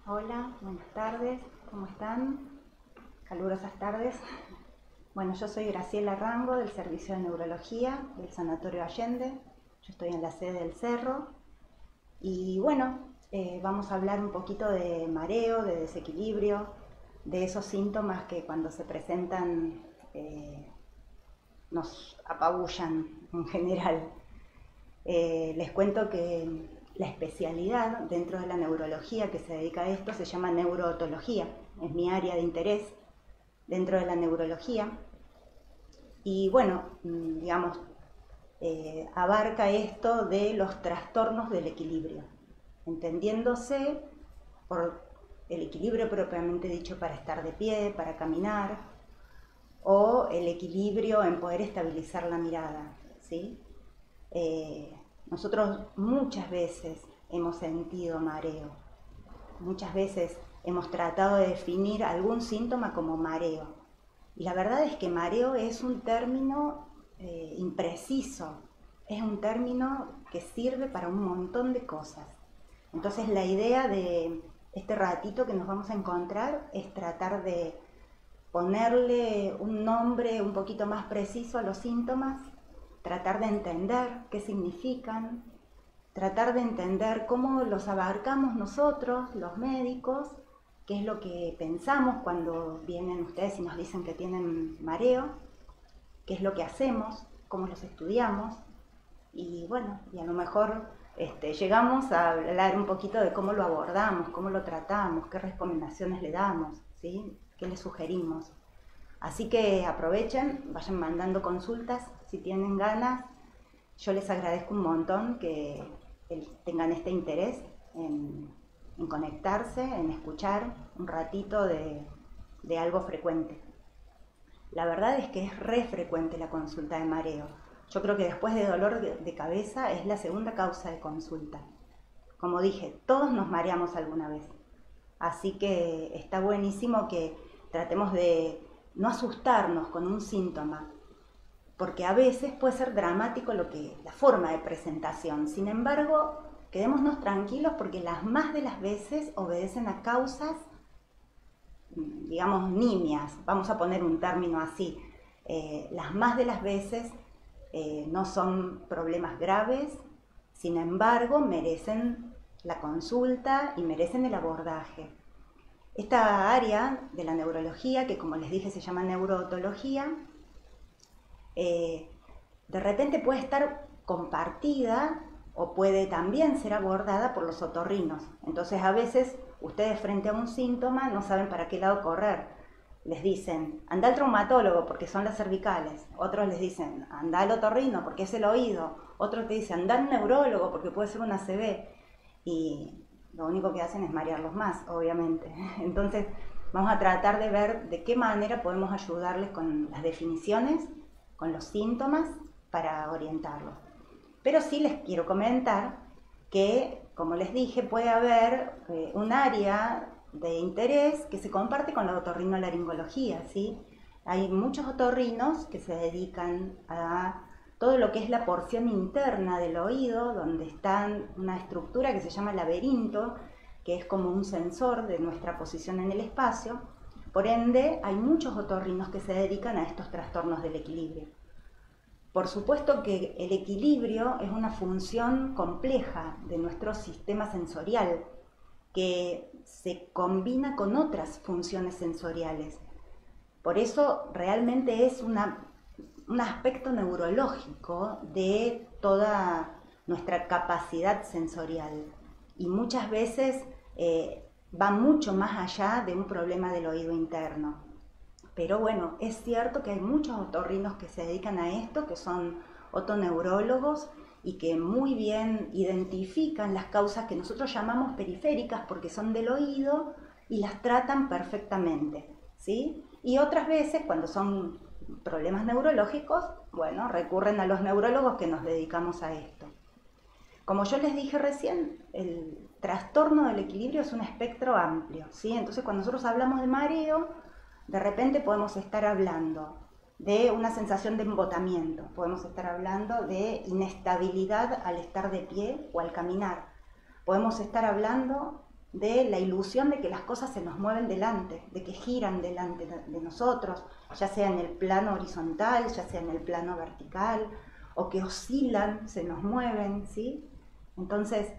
Hola, buenas tardes, ¿cómo están? Calurosas tardes. Bueno, yo soy Graciela Rango del Servicio de Neurología del Sanatorio Allende. Yo estoy en la sede del Cerro y bueno, vamos a hablar un poquito de mareo, de desequilibrio, de esos síntomas que cuando se presentan nos apabullan en general. Les cuento que la especialidad dentro de la neurología que se dedica a esto se llama neurootología, es mi área de interés dentro de la neurología y bueno, digamos, abarca esto de los trastornos del equilibrio, entendiéndose por el equilibrio propiamente dicho para estar de pie, para caminar, o el equilibrio en poder estabilizar la mirada, ¿sí? Nosotros muchas veces hemos sentido mareo, muchas veces hemos tratado de definir algún síntoma como mareo. Y la verdad es que mareo es un término impreciso, es un término que sirve para un montón de cosas. Entonces la idea de este ratito que nos vamos a encontrar es tratar de ponerle un nombre un poquito más preciso a los síntomas, tratar de entender qué significan, tratar de entender cómo los abarcamos nosotros, los médicos, qué es lo que pensamos cuando vienen ustedes y nos dicen que tienen mareo, qué es lo que hacemos, cómo los estudiamos y bueno, y a lo mejor llegamos a hablar un poquito de cómo lo abordamos, cómo lo tratamos, qué recomendaciones le damos, ¿sí? ¿Qué le sugerimos? Así que aprovechen, vayan mandando consultas si tienen ganas. Yo les agradezco un montón que tengan este interés en conectarse, en escuchar un ratito de algo frecuente. La verdad es que es re frecuente la consulta de mareo. Yo creo que después de dolor de cabeza es la segunda causa de consulta. Como dije, todos nos mareamos alguna vez. Así que está buenísimo que tratemos de no asustarnos con un síntoma, porque a veces puede ser dramático la forma de presentación. Sin embargo, quedémonos tranquilos porque las más de las veces obedecen a causas, digamos, nimias, vamos a poner un término así. Las más de las veces no son problemas graves, sin embargo, merecen la consulta y merecen el abordaje. Esta área de la neurología, que como les dije se llama neurootología, de repente puede estar compartida o puede también ser abordada por los otorrinos. Entonces a veces ustedes frente a un síntoma no saben para qué lado correr. Les dicen, anda al traumatólogo porque son las cervicales. Otros les dicen, anda al otorrino porque es el oído. Otros te dicen, anda al neurólogo porque puede ser una ACV. Y lo único que hacen es marearlos más, obviamente. Entonces vamos a tratar de ver de qué manera podemos ayudarles con las definiciones, con los síntomas, para orientarlos. Pero sí les quiero comentar que, como les dije, puede haber un área de interés que se comparte con la otorrinolaringología, ¿sí? Hay muchos otorrinos que se dedican a todo lo que es la porción interna del oído, donde está una estructura que se llama laberinto, que es como un sensor de nuestra posición en el espacio. Por ende, hay muchos otorrinos que se dedican a estos trastornos del equilibrio. Por supuesto que el equilibrio es una función compleja de nuestro sistema sensorial que se combina con otras funciones sensoriales. Por eso realmente es un aspecto neurológico de toda nuestra capacidad sensorial y muchas veces va mucho más allá de un problema del oído interno. Pero bueno, es cierto que hay muchos otorrinos que se dedican a esto, que son otoneurólogos y que muy bien identifican las causas que nosotros llamamos periféricas porque son del oído y las tratan perfectamente, ¿sí? Y otras veces, cuando son problemas neurológicos, bueno, recurren a los neurólogos que nos dedicamos a esto. Como yo les dije recién, el trastorno del equilibrio es un espectro amplio, ¿sí? Entonces, cuando nosotros hablamos de mareo, de repente podemos estar hablando de una sensación de embotamiento, podemos estar hablando de inestabilidad al estar de pie o al caminar, podemos estar hablando de la ilusión de que las cosas se nos mueven delante, de que giran delante de nosotros, ya sea en el plano horizontal, ya sea en el plano vertical, o que oscilan, se nos mueven, ¿sí? Entonces,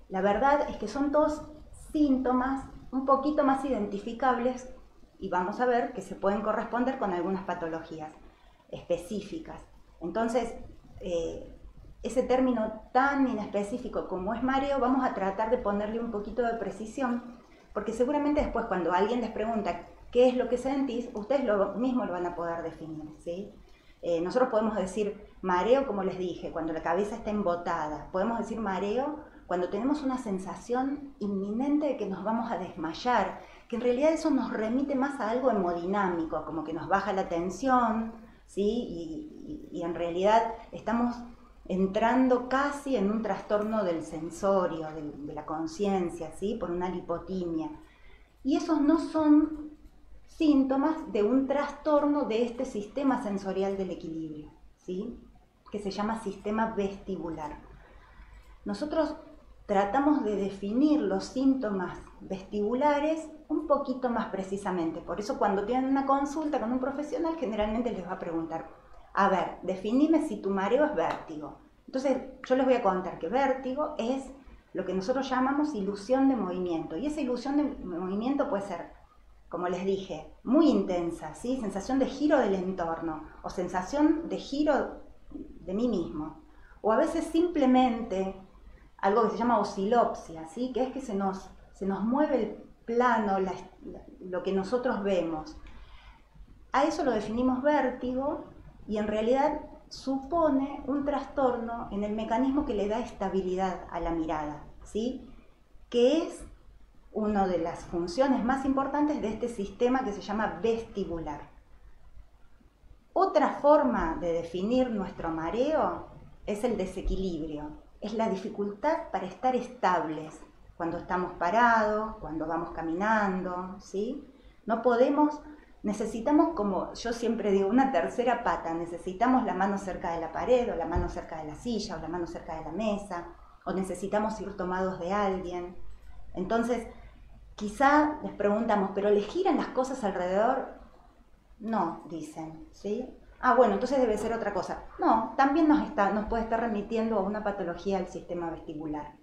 la verdad es que son todos síntomas un poquito más identificables y vamos a ver que se pueden corresponder con algunas patologías específicas. Entonces, ese término tan inespecífico como es mareo, vamos a tratar de ponerle un poquito de precisión, porque seguramente después cuando alguien les pregunta qué es lo que sentís, ustedes mismos lo van a poder definir, ¿sí? Nosotros podemos decir mareo, como les dije, cuando la cabeza está embotada. Podemos decir mareo cuando tenemos una sensación inminente de que nos vamos a desmayar, que en realidad eso nos remite más a algo hemodinámico, como que nos baja la tensión, ¿sí? Y en realidad estamos entrando casi en un trastorno del sensorio, de la conciencia, ¿sí? Por una lipotimia. Y esos no son síntomas de un trastorno de este sistema sensorial del equilibrio, ¿sí? Que se llama sistema vestibular. Nosotros tratamos de definir los síntomas vestibulares un poquito más precisamente. Por eso cuando tienen una consulta con un profesional, generalmente les va a preguntar, a ver, definime si tu mareo es vértigo. Entonces yo les voy a contar que vértigo es lo que nosotros llamamos ilusión de movimiento. Y esa ilusión de movimiento puede ser, como les dije, muy intensa, ¿sí? Sensación de giro del entorno o sensación de giro de mí mismo. O a veces simplemente algo que se llama oscilopsia, ¿sí? Que es que se nos mueve el plano, lo que nosotros vemos. A eso lo definimos vértigo y en realidad supone un trastorno en el mecanismo que le da estabilidad a la mirada, ¿sí? Que es una de las funciones más importantes de este sistema que se llama vestibular. Otra forma de definir nuestro mareo es el desequilibrio, es la dificultad para estar estables cuando estamos parados, cuando vamos caminando, ¿sí? No podemos, necesitamos, como yo siempre digo, una tercera pata, necesitamos la mano cerca de la pared, o la mano cerca de la silla, o la mano cerca de la mesa, o necesitamos ir tomados de alguien. Entonces, quizá les preguntamos, ¿pero les giran las cosas alrededor? No, dicen, ¿sí? Ah, bueno, entonces debe ser otra cosa. No, también nos puede estar remitiendo a una patología del sistema vestibular.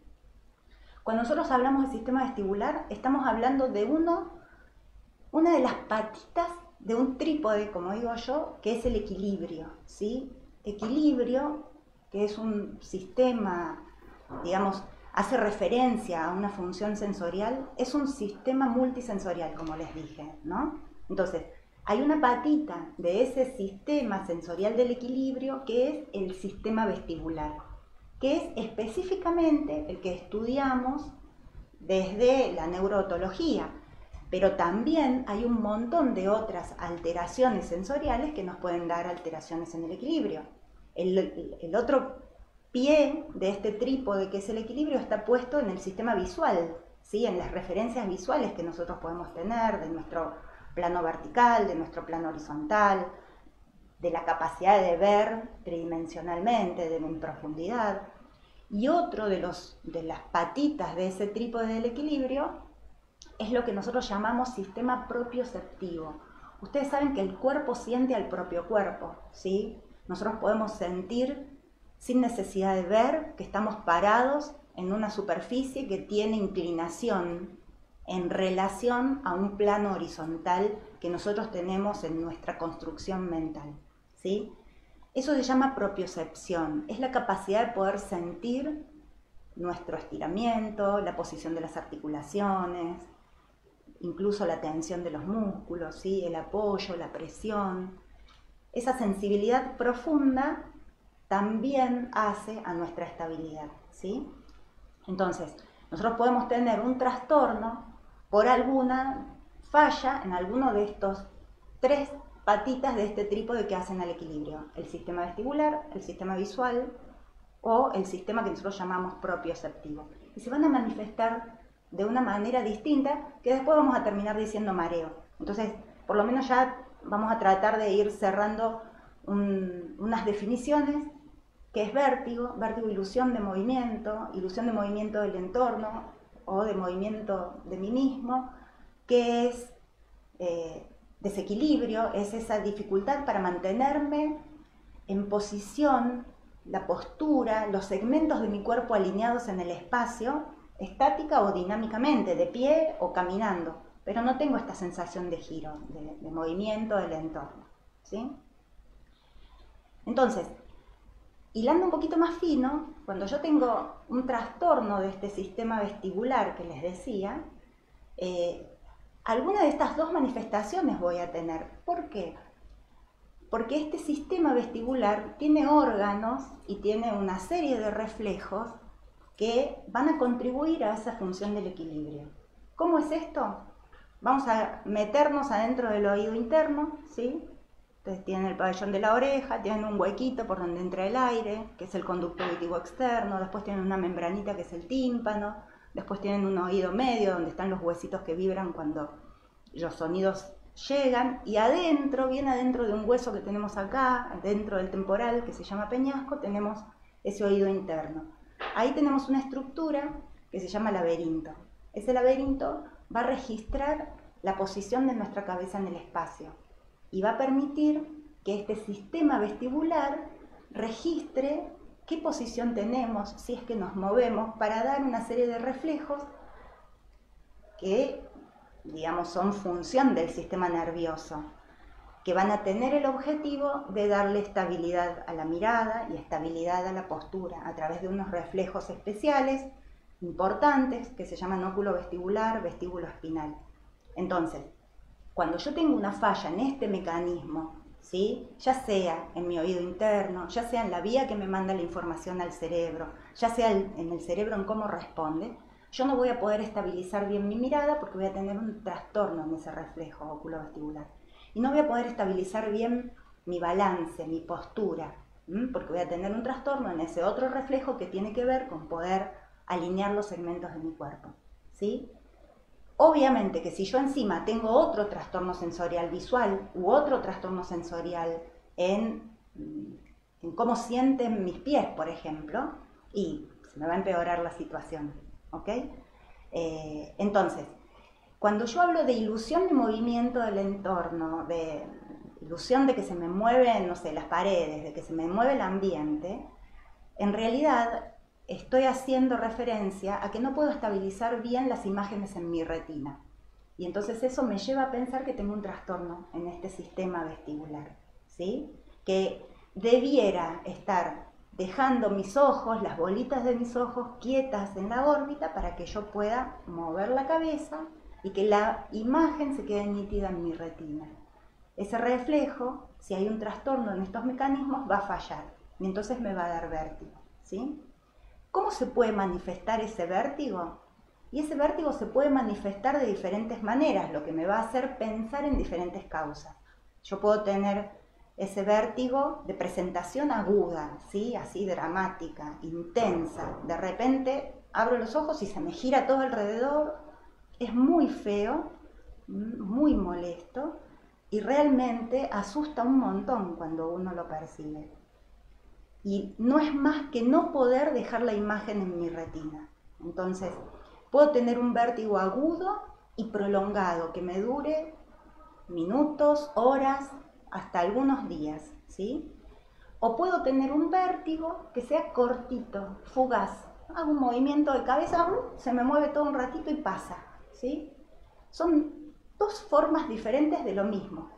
Cuando nosotros hablamos de sistema vestibular, estamos hablando de una de las patitas de un trípode, como digo yo, que es el equilibrio, ¿sí? Equilibrio, que es un sistema, digamos, hace referencia a una función sensorial, es un sistema multisensorial, como les dije, ¿no? Entonces, hay una patita de ese sistema sensorial del equilibrio que es el sistema vestibular, que es específicamente el que estudiamos desde la neurootología, pero también hay un montón de otras alteraciones sensoriales que nos pueden dar alteraciones en el equilibrio. El otro pie de este trípode que es el equilibrio está puesto en el sistema visual, ¿sí? En las referencias visuales que nosotros podemos tener de nuestro plano vertical, de nuestro plano horizontal, de la capacidad de ver tridimensionalmente, en profundidad. Y otro de las patitas de ese trípode del equilibrio es lo que nosotros llamamos sistema propioceptivo. Ustedes saben que el cuerpo siente al propio cuerpo, ¿sí? Nosotros podemos sentir sin necesidad de ver que estamos parados en una superficie que tiene inclinación en relación a un plano horizontal que nosotros tenemos en nuestra construcción mental, ¿sí? Eso se llama propiocepción, es la capacidad de poder sentir nuestro estiramiento, la posición de las articulaciones, incluso la tensión de los músculos, ¿sí? El apoyo, la presión. Esa sensibilidad profunda también hace a nuestra estabilidad, ¿sí? Entonces, nosotros podemos tener un trastorno por alguna falla en alguno de estos tres patitas de este trípode que hacen al equilibrio: el sistema vestibular, el sistema visual o el sistema que nosotros llamamos propioceptivo. Y se van a manifestar de una manera distinta que después vamos a terminar diciendo mareo. Entonces, por lo menos ya vamos a tratar de ir cerrando unas definiciones, que es vértigo, ilusión de movimiento del entorno, o de movimiento de mí mismo, que es desequilibrio, es esa dificultad para mantenerme en posición, la postura, los segmentos de mi cuerpo alineados en el espacio, estática o dinámicamente, de pie o caminando, pero no tengo esta sensación de giro, de movimiento del entorno, ¿sí? Entonces, hilando un poquito más fino, cuando yo tengo un trastorno de este sistema vestibular que les decía, alguna de estas dos manifestaciones voy a tener. ¿Por qué? Porque este sistema vestibular tiene órganos y tiene una serie de reflejos que van a contribuir a esa función del equilibrio. ¿Cómo es esto? Vamos a meternos adentro del oído interno, ¿sí? Entonces tienen el pabellón de la oreja, tienen un huequito por donde entra el aire, que es el conducto auditivo externo, después tienen una membranita que es el tímpano, después tienen un oído medio donde están los huesitos que vibran cuando los sonidos llegan, y adentro, bien adentro de un hueso que tenemos acá, dentro del temporal, que se llama peñasco, tenemos ese oído interno. Ahí tenemos una estructura que se llama laberinto. Ese laberinto va a registrar la posición de nuestra cabeza en el espacio y va a permitir que este sistema vestibular registre qué posición tenemos, si es que nos movemos, para dar una serie de reflejos que, digamos, son función del sistema nervioso, que van a tener el objetivo de darle estabilidad a la mirada y estabilidad a la postura a través de unos reflejos especiales importantes que se llaman óculo vestibular, vestíbulo espinal. Entonces, cuando yo tengo una falla en este mecanismo, ¿sí? Ya sea en mi oído interno, ya sea en la vía que me manda la información al cerebro, ya sea en el cerebro en cómo responde, yo no voy a poder estabilizar bien mi mirada porque voy a tener un trastorno en ese reflejo oculovestibular. Y no voy a poder estabilizar bien mi balance, mi postura, porque voy a tener un trastorno en ese otro reflejo que tiene que ver con poder alinear los segmentos de mi cuerpo, ¿sí? Obviamente que si yo encima tengo otro trastorno sensorial visual u otro trastorno sensorial en cómo sienten mis pies, por ejemplo, y se me va a empeorar la situación, ¿ok? Entonces, cuando yo hablo de ilusión de movimiento del entorno, de ilusión de que se me mueven, no sé, las paredes, de que se me mueve el ambiente, en realidad estoy haciendo referencia a que no puedo estabilizar bien las imágenes en mi retina. Y entonces eso me lleva a pensar que tengo un trastorno en este sistema vestibular, ¿sí? Que debiera estar dejando mis ojos, las bolitas de mis ojos quietas en la órbita para que yo pueda mover la cabeza y que la imagen se quede nítida en mi retina. Ese reflejo, si hay un trastorno en estos mecanismos, va a fallar y entonces me va a dar vértigo, ¿sí? ¿Cómo se puede manifestar ese vértigo? Y ese vértigo se puede manifestar de diferentes maneras, lo que me va a hacer pensar en diferentes causas. Yo puedo tener ese vértigo de presentación aguda, ¿sí? Así dramática, intensa. De repente abro los ojos y se me gira todo alrededor. Es muy feo, muy molesto y realmente asusta un montón cuando uno lo percibe. Y no es más que no poder dejar la imagen en mi retina. Entonces, puedo tener un vértigo agudo y prolongado que me dure minutos, horas, hasta algunos días, ¿sí? O puedo tener un vértigo que sea cortito, fugaz. Hago un movimiento de cabeza, se me mueve todo un ratito y pasa, ¿sí? Son dos formas diferentes de lo mismo.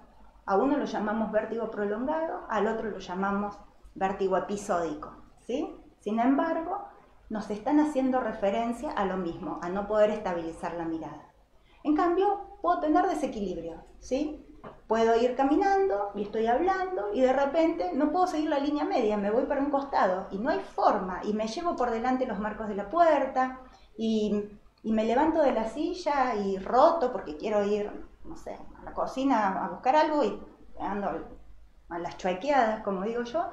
A uno lo llamamos vértigo prolongado, al otro lo llamamos vértigo episódico, ¿sí? Sin embargo, nos están haciendo referencia a lo mismo, a no poder estabilizar la mirada. En cambio, puedo tener desequilibrio, ¿sí? Puedo ir caminando y estoy hablando y de repente no puedo seguir la línea media, me voy para un costado y no hay forma y me llevo por delante los marcos de la puerta y me levanto de la silla y roto porque quiero ir, no sé, a la cocina a buscar algo y ando a las chuequeadas, como digo yo.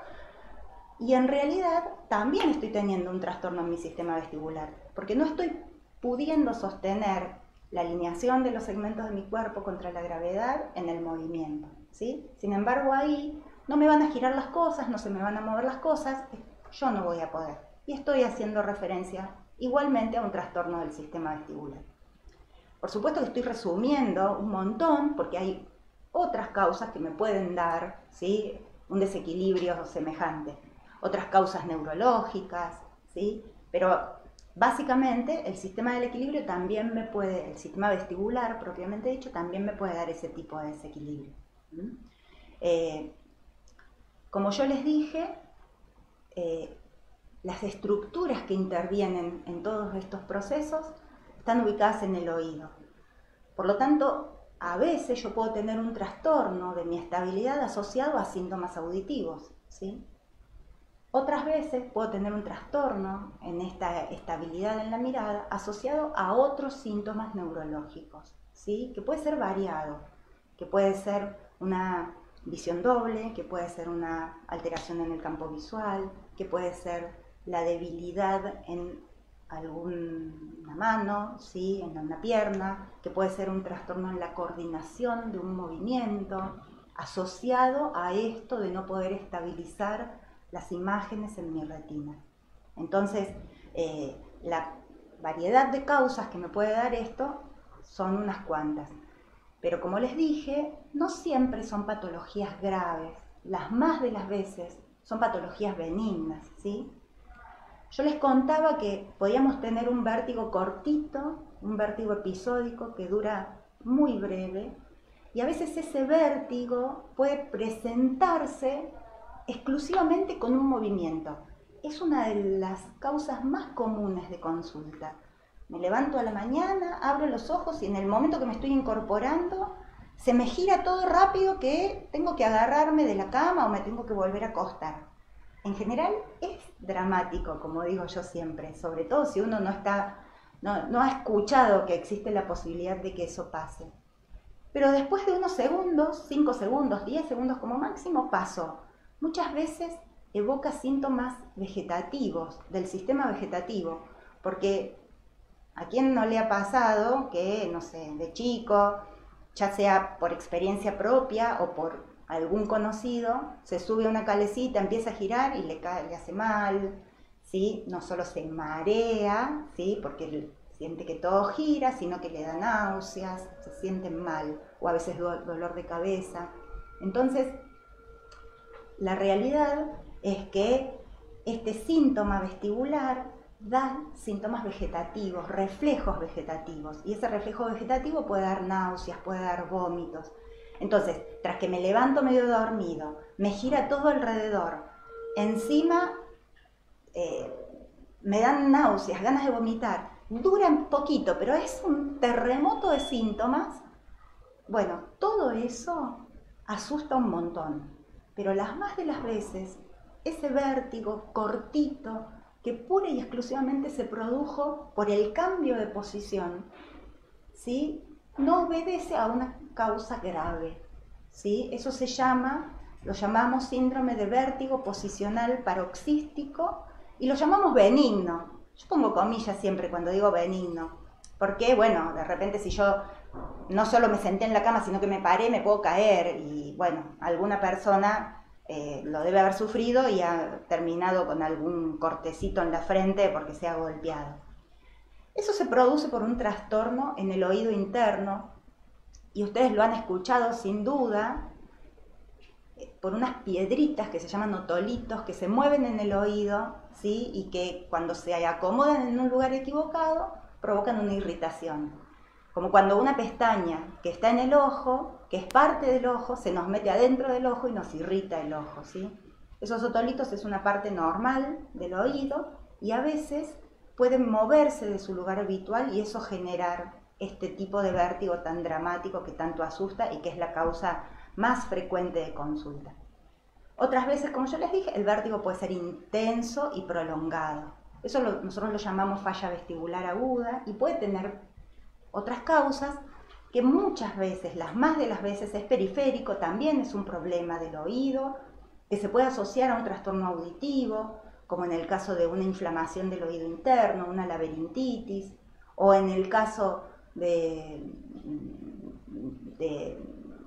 Y en realidad también estoy teniendo un trastorno en mi sistema vestibular, porque no estoy pudiendo sostener la alineación de los segmentos de mi cuerpo contra la gravedad en el movimiento, ¿sí? Sin embargo, ahí no me van a girar las cosas, no se me van a mover las cosas, yo no voy a poder. Y estoy haciendo referencia igualmente a un trastorno del sistema vestibular. Por supuesto que estoy resumiendo un montón porque hay otras causas que me pueden dar, ¿sí?, un desequilibrio semejante, otras causas neurológicas, ¿sí? Pero básicamente el sistema del equilibrio también me puede, el sistema vestibular propiamente dicho, también me puede dar ese tipo de desequilibrio. Como yo les dije, las estructuras que intervienen en todos estos procesos están ubicadas en el oído. Por lo tanto, a veces yo puedo tener un trastorno de mi estabilidad asociado a síntomas auditivos, ¿sí? Otras veces puedo tener un trastorno en esta estabilidad en la mirada asociado a otros síntomas neurológicos, ¿sí?, que puede ser variado, que puede ser una visión doble, que puede ser una alteración en el campo visual, que puede ser la debilidad en alguna mano, ¿sí?, en una pierna, que puede ser un trastorno en la coordinación de un movimiento asociado a esto de no poder estabilizar las imágenes en mi retina. Entonces, la variedad de causas que me puede dar esto son unas cuantas. Pero como les dije, no siempre son patologías graves. Las más de las veces son patologías benignas, ¿sí? Yo les contaba que podíamos tener un vértigo cortito, un vértigo episódico que dura muy breve, y a veces ese vértigo puede presentarse exclusivamente con un movimiento. Es una de las causas más comunes de consulta. Me levanto a la mañana, abro los ojos y en el momento que me estoy incorporando se me gira todo rápido que tengo que agarrarme de la cama o me tengo que volver a acostar. En general es dramático, como digo yo siempre, sobre todo si uno no ha escuchado que existe la posibilidad de que eso pase. Pero después de unos segundos, 5 segundos, 10 segundos como máximo, pasó. Muchas veces evoca síntomas vegetativos, del sistema vegetativo, porque ¿a quién no le ha pasado que, no sé, de chico, ya sea por experiencia propia o por algún conocido, se sube a una calecita, empieza a girar y le hace mal, ¿sí? No solo se marea, ¿sí?, porque siente que todo gira, sino que le da náuseas, se siente mal, o a veces dolor de cabeza. Entonces, la realidad es que este síntoma vestibular da síntomas vegetativos, reflejos vegetativos, y ese reflejo vegetativo puede dar náuseas, puede dar vómitos. Entonces, tras que me levanto medio dormido, me gira todo alrededor, encima me dan náuseas, ganas de vomitar, duran poquito, pero es un terremoto de síntomas. Bueno, todo eso asusta un montón, pero las más de las veces, ese vértigo cortito que pura y exclusivamente se produjo por el cambio de posición, ¿sí?, no obedece a una causa grave, ¿sí? Eso lo llamamos síndrome de vértigo posicional paroxístico y lo llamamos benigno. Yo pongo comillas siempre cuando digo benigno, porque, bueno, de repente si yo no solo me senté en la cama, sino que me paré, me puedo caer y, bueno, alguna persona lo debe haber sufrido y ha terminado con algún cortecito en la frente porque se ha golpeado. Eso se produce por un trastorno en el oído interno, y ustedes lo han escuchado sin duda, por unas piedritas que se llaman otolitos que se mueven en el oído, ¿sí?, y que cuando se acomodan en un lugar equivocado provocan una irritación. Como cuando una pestaña que está en el ojo, que es parte del ojo, se nos mete adentro del ojo y nos irrita el ojo, ¿sí? Esos otolitos es una parte normal del oído y a veces pueden moverse de su lugar habitual y eso generar este tipo de vértigo tan dramático que tanto asusta y que es la causa más frecuente de consulta. Otras veces, como yo les dije, el vértigo puede ser intenso y prolongado. Eso nosotros lo llamamos falla vestibular aguda y puede tener otras causas que muchas veces, las más de las veces, es periférico, también es un problema del oído, que se puede asociar a un trastorno auditivo, como en el caso de una inflamación del oído interno, una laberintitis, o en el caso de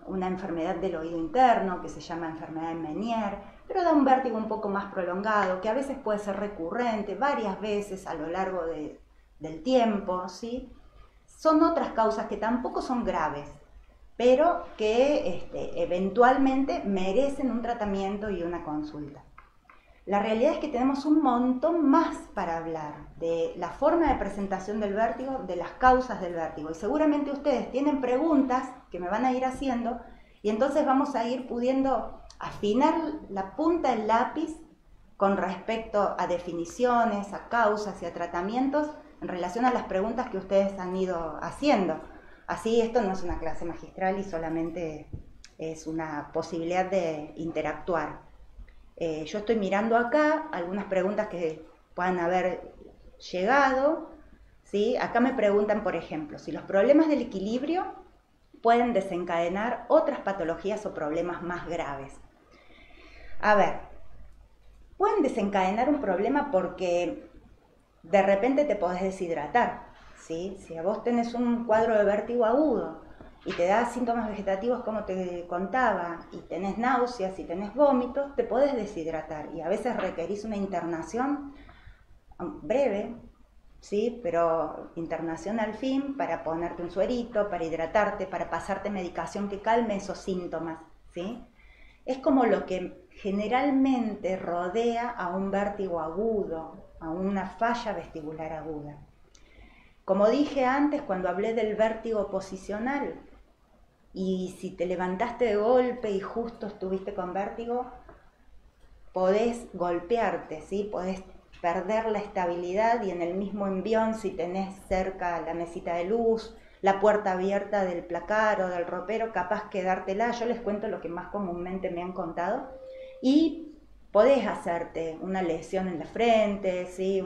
una enfermedad del oído interno que se llama enfermedad de Meniere, pero da un vértigo un poco más prolongado, que a veces puede ser recurrente, varias veces a lo largo de del tiempo, ¿sí? Son otras causas que tampoco son graves, pero que eventualmente merecen un tratamiento y una consulta. La realidad es que tenemos un montón más para hablar de la forma de presentación del vértigo, de las causas del vértigo. Y seguramente ustedes tienen preguntas que me van a ir haciendo y entonces vamos a ir pudiendo afinar la punta del lápiz con respecto a definiciones, a causas y a tratamientos en relación a las preguntas que ustedes han ido haciendo. Así, esto no es una clase magistral y solamente es una posibilidad de interactuar. Yo estoy mirando acá algunas preguntas que puedan haber llegado, ¿sí? Acá me preguntan, por ejemplo, si los problemas del equilibrio pueden desencadenar otras patologías o problemas más graves. A ver, pueden desencadenar un problema porque de repente te podés deshidratar, ¿sí? Si a vos tenés un cuadro de vértigo agudo y te da síntomas vegetativos como te contaba, y tenés náuseas y tenés vómitos, te podés deshidratar y a veces requerís una internación breve, ¿sí? Pero internación al fin para ponerte un suerito, para hidratarte, para pasarte medicación que calme esos síntomas, ¿sí? Es como lo que generalmente rodea a un vértigo agudo, a una falla vestibular aguda. Como dije antes cuando hablé del vértigo posicional, y si te levantaste de golpe y justo estuviste con vértigo, podés golpearte, ¿sí? Podés perder la estabilidad y en el mismo envión, si tenés cerca la mesita de luz, la puerta abierta del placar o del ropero, capaz quedártela. Yo les cuento lo que más comúnmente me han contado. Y podés hacerte una lesión en la frente, ¿sí?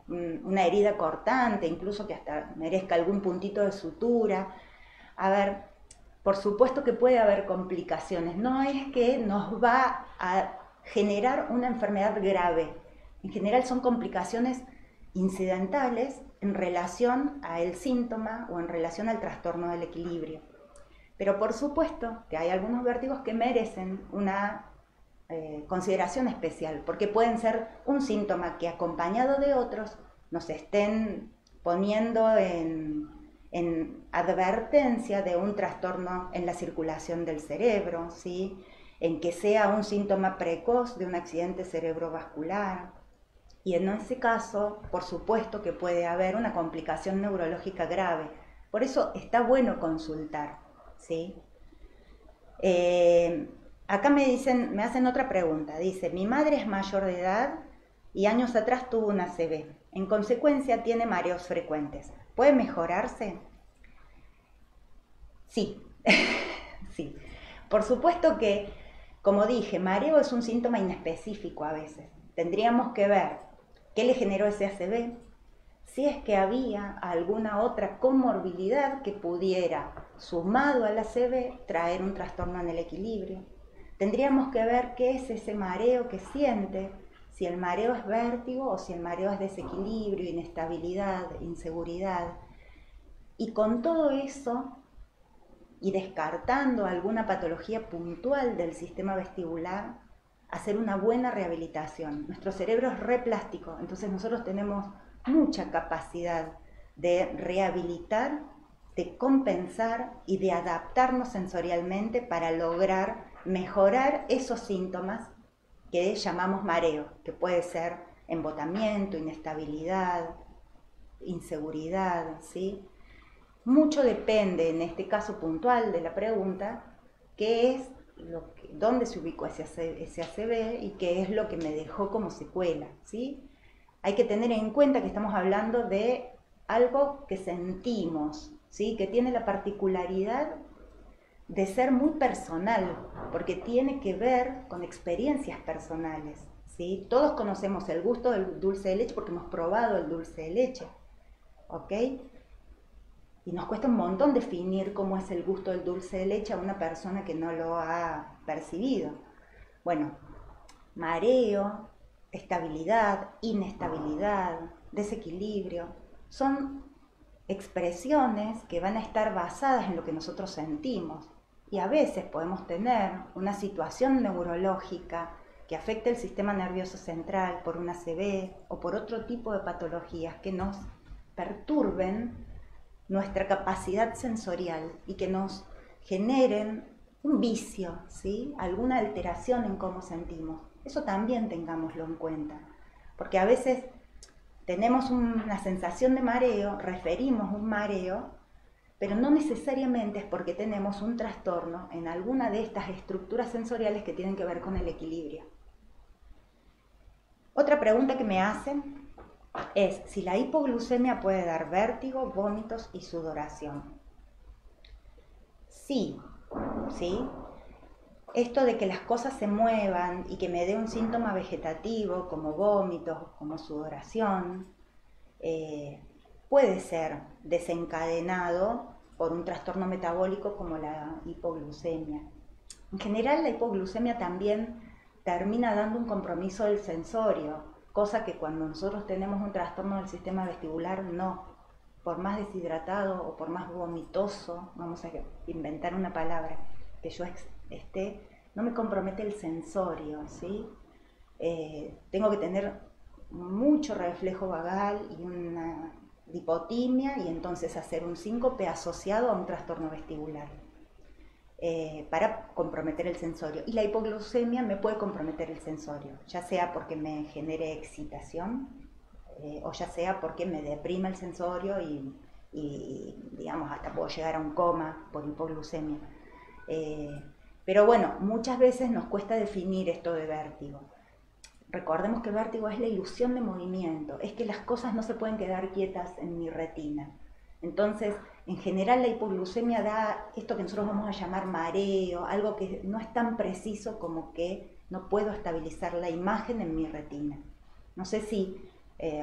Una herida cortante, incluso que hasta merezca algún puntito de sutura. A ver, por supuesto que puede haber complicaciones, no es que nos va a generar una enfermedad grave. En general son complicaciones incidentales en relación al síntoma o en relación al trastorno del equilibrio. Pero por supuesto que hay algunos vértigos que merecen una consideración especial, porque pueden ser un síntoma que acompañado de otros nos estén poniendo en advertencia de un trastorno en la circulación del cerebro, ¿sí? En que sea un síntoma precoz de un accidente cerebrovascular. Y en ese caso, por supuesto que puede haber una complicación neurológica grave. Por eso está bueno consultar, ¿sí? Acá me hacen otra pregunta. Dice, mi madre es mayor de edad y años atrás tuvo una ACV. En consecuencia tiene mareos frecuentes. ¿Puede mejorarse? Sí, sí. Por supuesto que, como dije, mareo es un síntoma inespecífico a veces. Tendríamos que ver qué le generó ese ACV, si es que había alguna otra comorbilidad que pudiera, sumado al ACV, traer un trastorno en el equilibrio. Tendríamos que ver qué es ese mareo que siente, si el mareo es vértigo o si el mareo es desequilibrio, inestabilidad, inseguridad. Y con todo eso, y descartando alguna patología puntual del sistema vestibular, hacer una buena rehabilitación. Nuestro cerebro es replástico, entonces nosotros tenemos mucha capacidad de rehabilitar, de compensar y de adaptarnos sensorialmente para lograr mejorar esos síntomas que llamamos mareo, que puede ser embotamiento, inestabilidad, inseguridad, ¿sí? Mucho depende, en este caso puntual de la pregunta, qué es dónde se ubicó ese ACV y qué es lo que me dejó como secuela, ¿sí? Hay que tener en cuenta que estamos hablando de algo que sentimos, ¿sí? Que tiene la particularidad de ser muy personal, porque tiene que ver con experiencias personales, ¿sí? Todos conocemos el gusto del dulce de leche porque hemos probado el dulce de leche, ¿ok? Y nos cuesta un montón definir cómo es el gusto del dulce de leche a una persona que no lo ha percibido. Bueno, mareo, estabilidad, inestabilidad, desequilibrio, son expresiones que van a estar basadas en lo que nosotros sentimos. Y a veces podemos tener una situación neurológica que afecte el sistema nervioso central por una ACV o por otro tipo de patologías que nos perturben nuestra capacidad sensorial y que nos generen un vicio, ¿sí? Alguna alteración en cómo sentimos. Eso también tengámoslo en cuenta, porque a veces tenemos una sensación de mareo, referimos un mareo, pero no necesariamente es porque tenemos un trastorno en alguna de estas estructuras sensoriales que tienen que ver con el equilibrio. Otra pregunta que me hacen es si la hipoglucemia puede dar vértigo, vómitos y sudoración. Sí, ¿sí? Esto de que las cosas se muevan y que me dé un síntoma vegetativo como vómitos, como sudoración, puede ser desencadenado por un trastorno metabólico como la hipoglucemia. En general, la hipoglucemia también termina dando un compromiso del sensorio, cosa que cuando nosotros tenemos un trastorno del sistema vestibular no. Por más deshidratado o por más vomitoso, vamos a inventar una palabra, que yo esté, no me compromete el sensorio, ¿sí? Tengo que tener mucho reflejo vagal y una lipotimia y entonces hacer un síncope asociado a un trastorno vestibular para comprometer el sensorio. Y la hipoglucemia me puede comprometer el sensorio, ya sea porque me genere excitación o ya sea porque me deprima el sensorio y digamos hasta puedo llegar a un coma por hipoglucemia. Pero bueno, muchas veces nos cuesta definir esto de vértigo. Recordemos que vértigo es la ilusión de movimiento, es que las cosas no se pueden quedar quietas en mi retina. Entonces, en general la hipoglucemia da esto que nosotros vamos a llamar mareo, algo que no es tan preciso como que no puedo estabilizar la imagen en mi retina. No sé si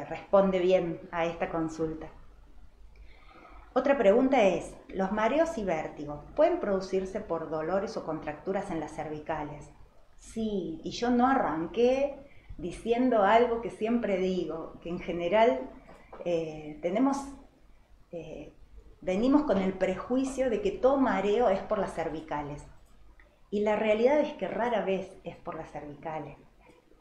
responde bien a esta consulta. Otra pregunta es, ¿los mareos y vértigos pueden producirse por dolores o contracturas en las cervicales? Sí, y yo no arranqué diciendo algo que siempre digo, que en general venimos con el prejuicio de que todo mareo es por las cervicales. Y la realidad es que rara vez es por las cervicales.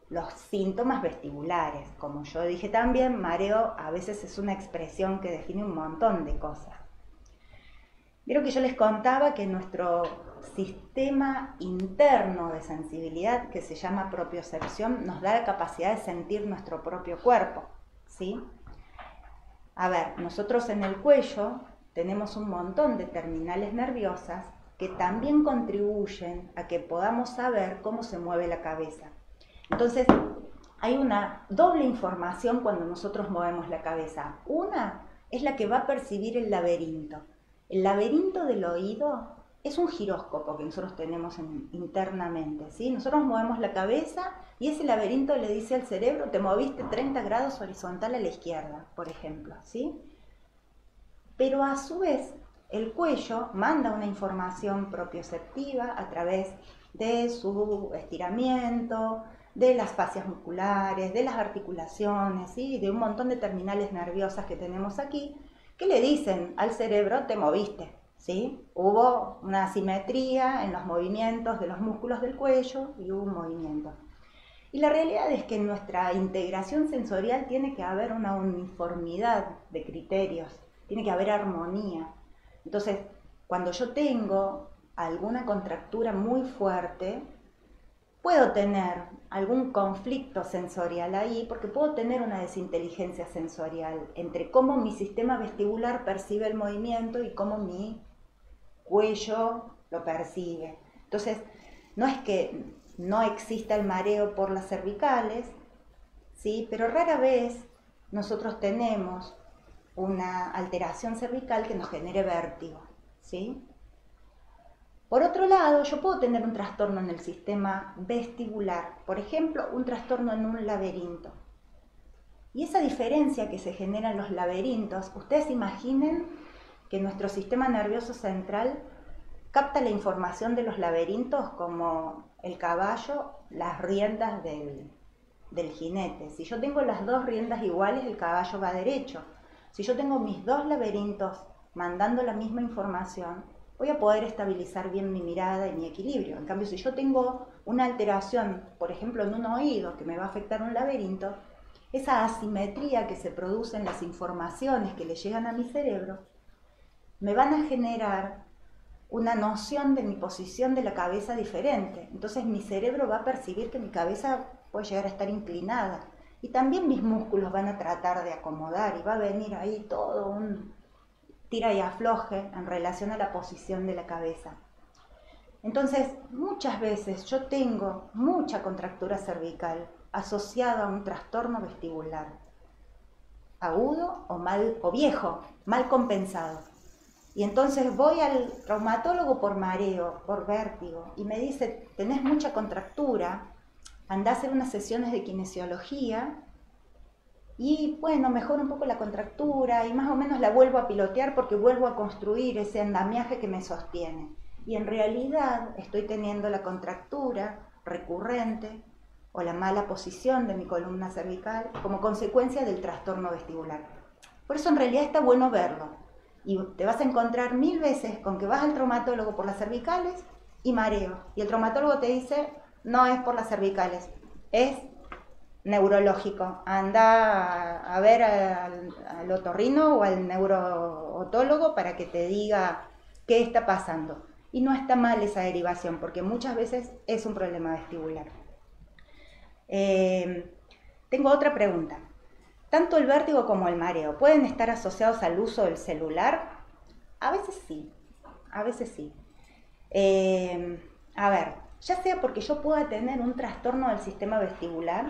Los síntomas vestibulares, como yo dije también, mareo a veces es una expresión que define un montón de cosas. Vieron que yo les contaba que nuestro sistema interno de sensibilidad, que se llama propiocepción, nos da la capacidad de sentir nuestro propio cuerpo, ¿sí? A ver, nosotros en el cuello tenemos un montón de terminales nerviosas que también contribuyen a que podamos saber cómo se mueve la cabeza. Entonces, hay una doble información cuando nosotros movemos la cabeza. Una es la que va a percibir el laberinto. El laberinto del oído es un giróscopo que nosotros tenemos internamente, ¿sí? Nosotros movemos la cabeza y ese laberinto le dice al cerebro, te moviste 30 grados horizontal a la izquierda, por ejemplo, ¿sí? Pero a su vez, el cuello manda una información propioceptiva a través de su estiramiento, de las fascias musculares, de las articulaciones, ¿sí? De un montón de terminales nerviosas que tenemos aquí, que le dicen al cerebro, te moviste, ¿sí? Hubo una asimetría en los movimientos de los músculos del cuello y hubo un movimiento. Y la realidad es que en nuestra integración sensorial tiene que haber una uniformidad de criterios, tiene que haber armonía. Entonces, cuando yo tengo alguna contractura muy fuerte, puedo tener algún conflicto sensorial ahí porque puedo tener una desinteligencia sensorial entre cómo mi sistema vestibular percibe el movimiento y cómo mi cuello lo percibe. Entonces, no es que no exista el mareo por las cervicales, ¿sí? Pero rara vez nosotros tenemos una alteración cervical que nos genere vértigo, ¿sí? Por otro lado, yo puedo tener un trastorno en el sistema vestibular, por ejemplo, un trastorno en un laberinto. Y esa diferencia que se genera en los laberintos, ustedes imaginen que nuestro sistema nervioso central capta la información de los laberintos como el caballo, las riendas del jinete. Si yo tengo las dos riendas iguales, el caballo va derecho. Si yo tengo mis dos laberintos mandando la misma información, voy a poder estabilizar bien mi mirada y mi equilibrio. En cambio, si yo tengo una alteración, por ejemplo, en un oído que me va a afectar un laberinto, esa asimetría que se produce en las informaciones que le llegan a mi cerebro, me van a generar una noción de mi posición de la cabeza diferente. Entonces mi cerebro va a percibir que mi cabeza puede llegar a estar inclinada. Y también mis músculos van a tratar de acomodar y va a venir ahí todo un tira y afloje en relación a la posición de la cabeza. Entonces, muchas veces yo tengo mucha contractura cervical asociada a un trastorno vestibular, agudo o viejo, mal compensado. Y entonces voy al traumatólogo por mareo, por vértigo, y me dice, tenés mucha contractura, andá a hacer unas sesiones de kinesiología, y bueno, mejora un poco la contractura, y más o menos la vuelvo a pilotear porque vuelvo a construir ese andamiaje que me sostiene. Y en realidad estoy teniendo la contractura recurrente o la mala posición de mi columna cervical como consecuencia del trastorno vestibular. Por eso en realidad está bueno verlo. Y te vas a encontrar 1000 veces con que vas al traumatólogo por las cervicales y mareo. Y el traumatólogo te dice, no es por las cervicales, es neurológico. Anda a ver al otorrino o al neurootólogo para que te diga qué está pasando. Y no está mal esa derivación, porque muchas veces es un problema vestibular. Tengo otra pregunta. ¿Tanto el vértigo como el mareo pueden estar asociados al uso del celular? A veces sí, a veces sí. A ver, ya sea porque yo pueda tener un trastorno del sistema vestibular,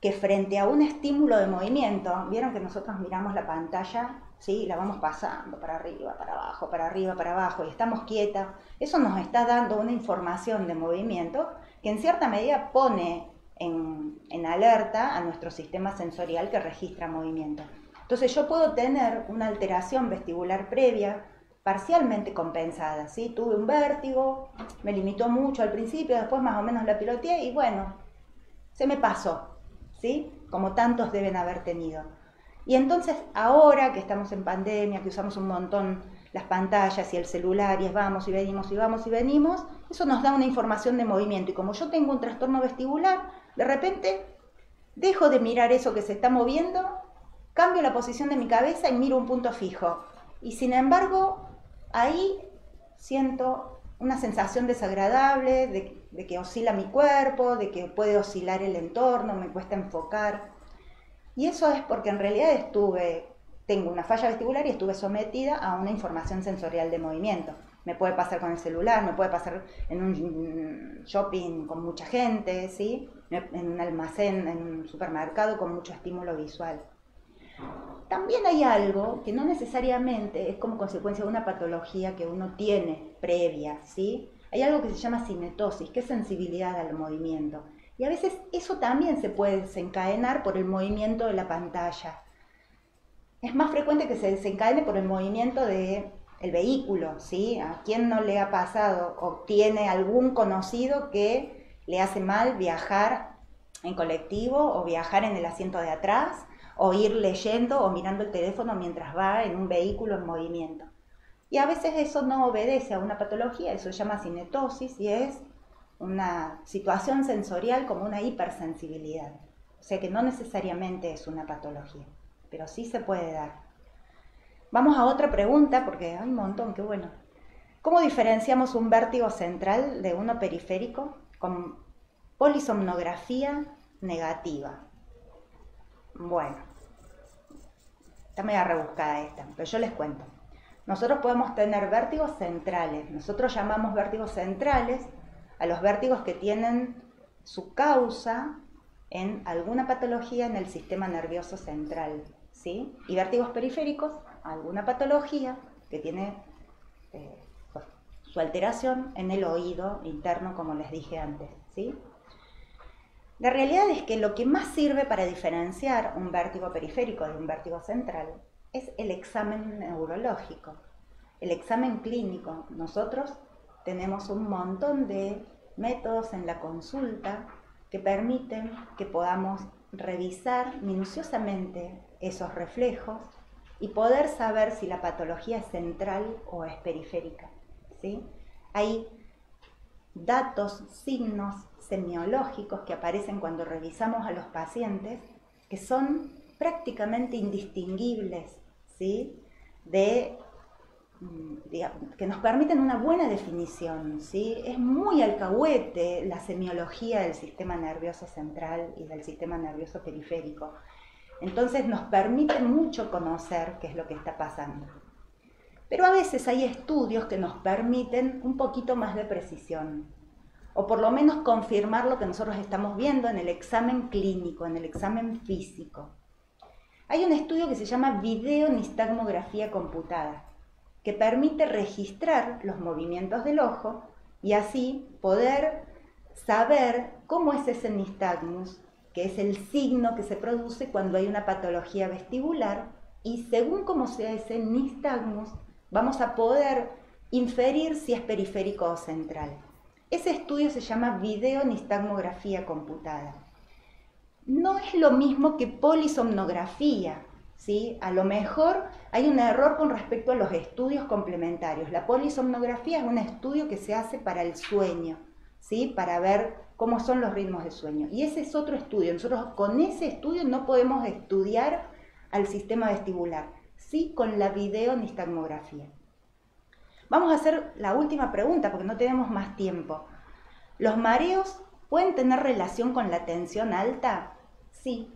que frente a un estímulo de movimiento, vieron que nosotros miramos la pantalla, ¿sí? La vamos pasando para arriba, para abajo, y estamos quietas. Eso nos está dando una información de movimiento que en cierta medida pone en alerta a nuestro sistema sensorial que registra movimiento. Entonces yo puedo tener una alteración vestibular previa, parcialmente compensada, ¿sí? Tuve un vértigo, me limitó mucho al principio, después más o menos la piloteé y bueno, se me pasó, ¿sí? Como tantos deben haber tenido. Y entonces ahora que estamos en pandemia, que usamos un montón las pantallas y el celular y vamos y venimos y vamos y venimos, eso nos da una información de movimiento. Y como yo tengo un trastorno vestibular, de repente dejo de mirar eso que se está moviendo, cambio la posición de mi cabeza y miro un punto fijo. Y sin embargo, ahí siento una sensación desagradable de que oscila mi cuerpo, de que puede oscilar el entorno, me cuesta enfocar. Y eso es porque en realidad tengo una falla vestibular y estuve sometida a una información sensorial de movimiento. Me puede pasar con el celular, me puede pasar en un shopping con mucha gente, ¿sí? En un almacén, en un supermercado con mucho estímulo visual. También hay algo que no necesariamente es como consecuencia de una patología que uno tiene previa, ¿sí? Hay algo que se llama cinetosis, que es sensibilidad al movimiento. Y a veces eso también se puede desencadenar por el movimiento de la pantalla. Es más frecuente que se desencadene por el movimiento del vehículo, ¿sí? ¿A quién no le ha pasado o tiene algún conocido que le hace mal viajar en colectivo o viajar en el asiento de atrás o ir leyendo o mirando el teléfono mientras va en un vehículo en movimiento? Y a veces eso no obedece a una patología, eso se llama cinetosis y es una situación sensorial como una hipersensibilidad. O sea que no necesariamente es una patología, pero sí se puede dar. Vamos a otra pregunta porque hay un montón, qué bueno. ¿Cómo diferenciamos un vértigo central de uno periférico con polisomnografía negativa? Bueno, está medio rebuscada esta, pero yo les cuento. Nosotros podemos tener vértigos centrales. Nosotros llamamos vértigos centrales a los vértigos que tienen su causa en alguna patología en el sistema nervioso central, ¿sí? Y vértigos periféricos, alguna patología que tiene su alteración en el oído interno, como les dije antes, ¿sí? La realidad es que lo que más sirve para diferenciar un vértigo periférico de un vértigo central es el examen neurológico, el examen clínico. Nosotros tenemos un montón de métodos en la consulta que permiten que podamos revisar minuciosamente esos reflejos y poder saber si la patología es central o es periférica, ¿sí? Hay datos, signos semiológicos que aparecen cuando revisamos a los pacientes que son prácticamente indistinguibles, ¿sí? Que nos permiten una buena definición, ¿sí? Es muy alcahuete la semiología del sistema nervioso central y del sistema nervioso periférico. Entonces nos permite mucho conocer qué es lo que está pasando. Pero a veces hay estudios que nos permiten un poquito más de precisión, o por lo menos confirmar lo que nosotros estamos viendo en el examen clínico, en el examen físico. Hay un estudio que se llama videonistagmografía computada, que permite registrar los movimientos del ojo y así poder saber cómo es ese nistagmus, que es el signo que se produce cuando hay una patología vestibular, y según cómo sea ese nistagmus, vamos a poder inferir si es periférico o central. Ese estudio se llama videonistagmografía computada. No es lo mismo que polisomnografía, ¿sí? A lo mejor hay un error con respecto a los estudios complementarios. La polisomnografía es un estudio que se hace para el sueño, ¿sí? Para ver cómo son los ritmos de sueño. Y ese es otro estudio. Nosotros con ese estudio no podemos estudiar al sistema vestibular, sí con la videonistagmografía. Vamos a hacer la última pregunta porque no tenemos más tiempo. ¿Los mareos pueden tener relación con la tensión alta? Sí,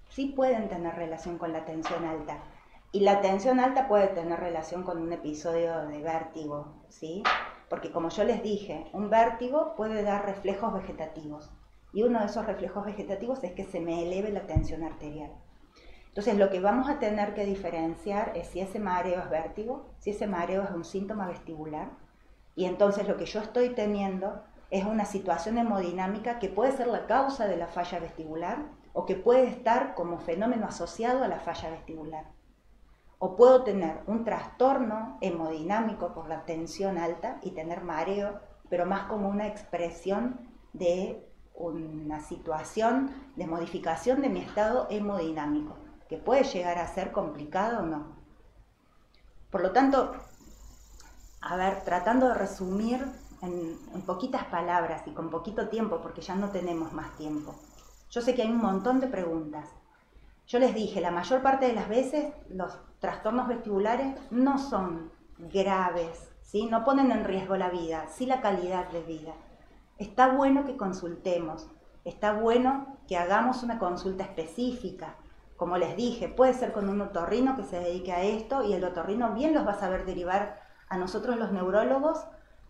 sí pueden tener relación con la tensión alta. Y la tensión alta puede tener relación con un episodio de vértigo, ¿sí? Porque como yo les dije, un vértigo puede dar reflejos vegetativos. Y uno de esos reflejos vegetativos es que se me eleve la tensión arterial. Entonces lo que vamos a tener que diferenciar es si ese mareo es vértigo, si ese mareo es un síntoma vestibular. Y entonces lo que yo estoy teniendo es una situación hemodinámica que puede ser la causa de la falla vestibular o que puede estar como fenómeno asociado a la falla vestibular. O puedo tener un trastorno hemodinámico por la tensión alta y tener mareo, pero más como una expresión de una situación de modificación de mi estado hemodinámico, que puede llegar a ser complicado o no. Por lo tanto, a ver, tratando de resumir en poquitas palabras y con poquito tiempo, porque ya no tenemos más tiempo. Yo sé que hay un montón de preguntas. Yo les dije, la mayor parte de las veces los trastornos vestibulares no son graves, ¿sí? No ponen en riesgo la vida, sí la calidad de vida. Está bueno que consultemos, está bueno que hagamos una consulta específica. Como les dije, puede ser con un otorrino que se dedique a esto y el otorrino bien los va a saber derivar a nosotros los neurólogos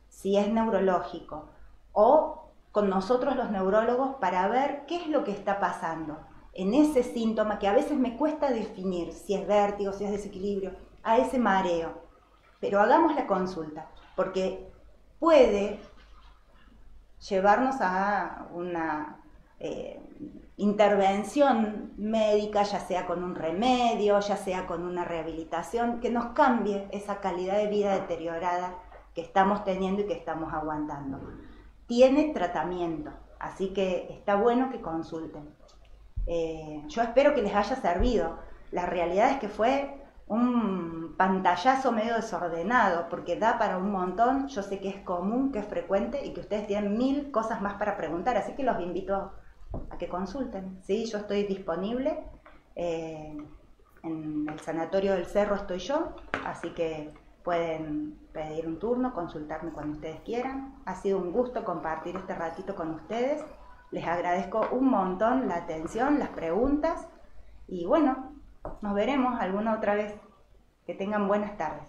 si es neurológico, o con nosotros los neurólogos para ver qué es lo que está pasando en ese síntoma que a veces me cuesta definir si es vértigo, si es desequilibrio, a ese mareo. Pero hagamos la consulta, porque puede llevarnos a una intervención médica, ya sea con un remedio, ya sea con una rehabilitación, que nos cambie esa calidad de vida deteriorada que estamos teniendo y que estamos aguantando. Tiene tratamiento, así que está bueno que consulten. Yo espero que les haya servido. La realidad es que fue un pantallazo medio desordenado, porque da para un montón. Yo sé que es común, que es frecuente y que ustedes tienen 1000 cosas más para preguntar, así que los invito a que consulten, ¿sí? Yo estoy disponible, en el Sanatorio del Cerro estoy yo, así que pueden pedir un turno, consultarme cuando ustedes quieran. Ha sido un gusto compartir este ratito con ustedes. Les agradezco un montón la atención, las preguntas y bueno, nos veremos alguna otra vez. Que tengan buenas tardes.